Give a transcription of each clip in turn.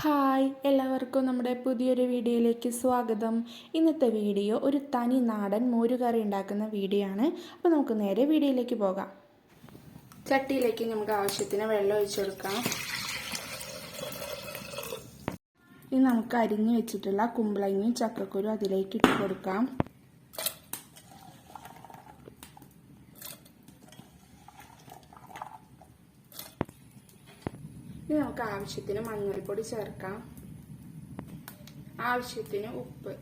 Hi എല്ലാവർക്കും നമ്മുടെ പുതിയൊരു വീഡിയോയിലേക്ക് സ്വാഗതം. ഇന്നത്തെ വീഡിയോ ഒരു തനി നാടൻ മോരുകറി ഉണ്ടാക്കുന്ന വീഡിയോ ആണ്. അപ്പോൾ നമുക്ക് നേരെ വീഡിയോയിലേക്ക് പോകാം. ചട്ടിയിലേക്ക് നമുക്ക് ആവശ്യത്തിന് വെള്ളം ഒഴിച്ചു കൊടുക്കാം. ഇനി നമുക്ക് അരിഞ്ഞു വെച്ചിട്ടുള്ള കുമ്പളങ്ങയും ചക്കക്കുരു അതിലേക്ക് ഇട്ട് കൊടുക്കാം. ഇനി നമുക്ക് ആവശ്യത്തിന് മഞ്ഞൾപ്പൊടി ചേർക്കാം, ആവശ്യത്തിന് ഉപ്പ്,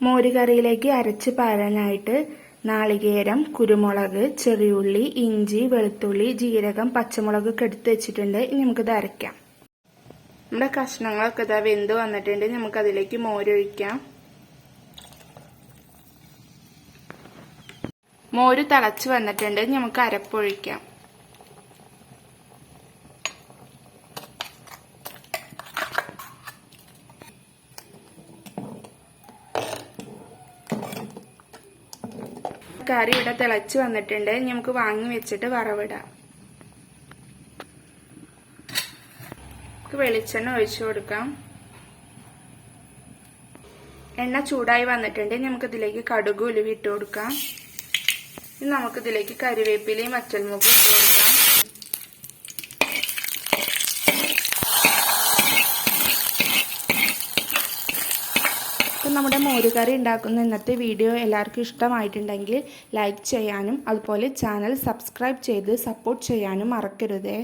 മോരുകറിയിലേക്ക് അരച്ച് പാരാനായിട്ട് നാളികേരം, കുരുമുളക്, ചെറിയുള്ളി, ഇഞ്ചി, വെളുത്തുള്ളി, ജീരകം, പച്ചമുളക് ഒക്കെ എടുത്ത് വെച്ചിട്ടുണ്ട്. ഇനി നമുക്കിത് അരയ്ക്കാം. നമ്മുടെ കഷ്ണങ്ങളൊക്കെ ഇതാ വെന്ത് വന്നിട്ടുണ്ട്. നമുക്കതിലേക്ക് മോരൊഴിക്കാം. മോര് തിളച്ച് വന്നിട്ടുണ്ട്. നമുക്ക് അരപ്പൊഴിക്കാം. കറി ഇവിടെ തിളച്ച് വന്നിട്ടുണ്ട്. നമുക്ക് വാങ്ങി വെച്ചിട്ട് വറവിടാം. വെളിച്ചെണ്ണ ഒഴിച്ചു കൊടുക്കാം. എണ്ണ ചൂടായി വന്നിട്ടുണ്ട്. നമുക്കിതിലേക്ക് കടുക് ഉലുവ ഇട്ട് കൊടുക്കാം. ഇനി നമുക്കിതിലേക്ക് കറിവേപ്പിലയും വറ്റൽമുളകും ഇട്ട് കൊടുക്കാം. അപ്പം നമ്മുടെ മോരുകറി ഉണ്ടാക്കുന്ന ഇന്നത്തെ വീഡിയോ എല്ലാവർക്കും ഇഷ്ടമായിട്ടുണ്ടെങ്കിൽ ലൈക്ക് ചെയ്യാനും അതുപോലെ ചാനൽ സബ്സ്ക്രൈബ് ചെയ്ത് സപ്പോർട്ട് ചെയ്യാനും മറക്കരുതേ.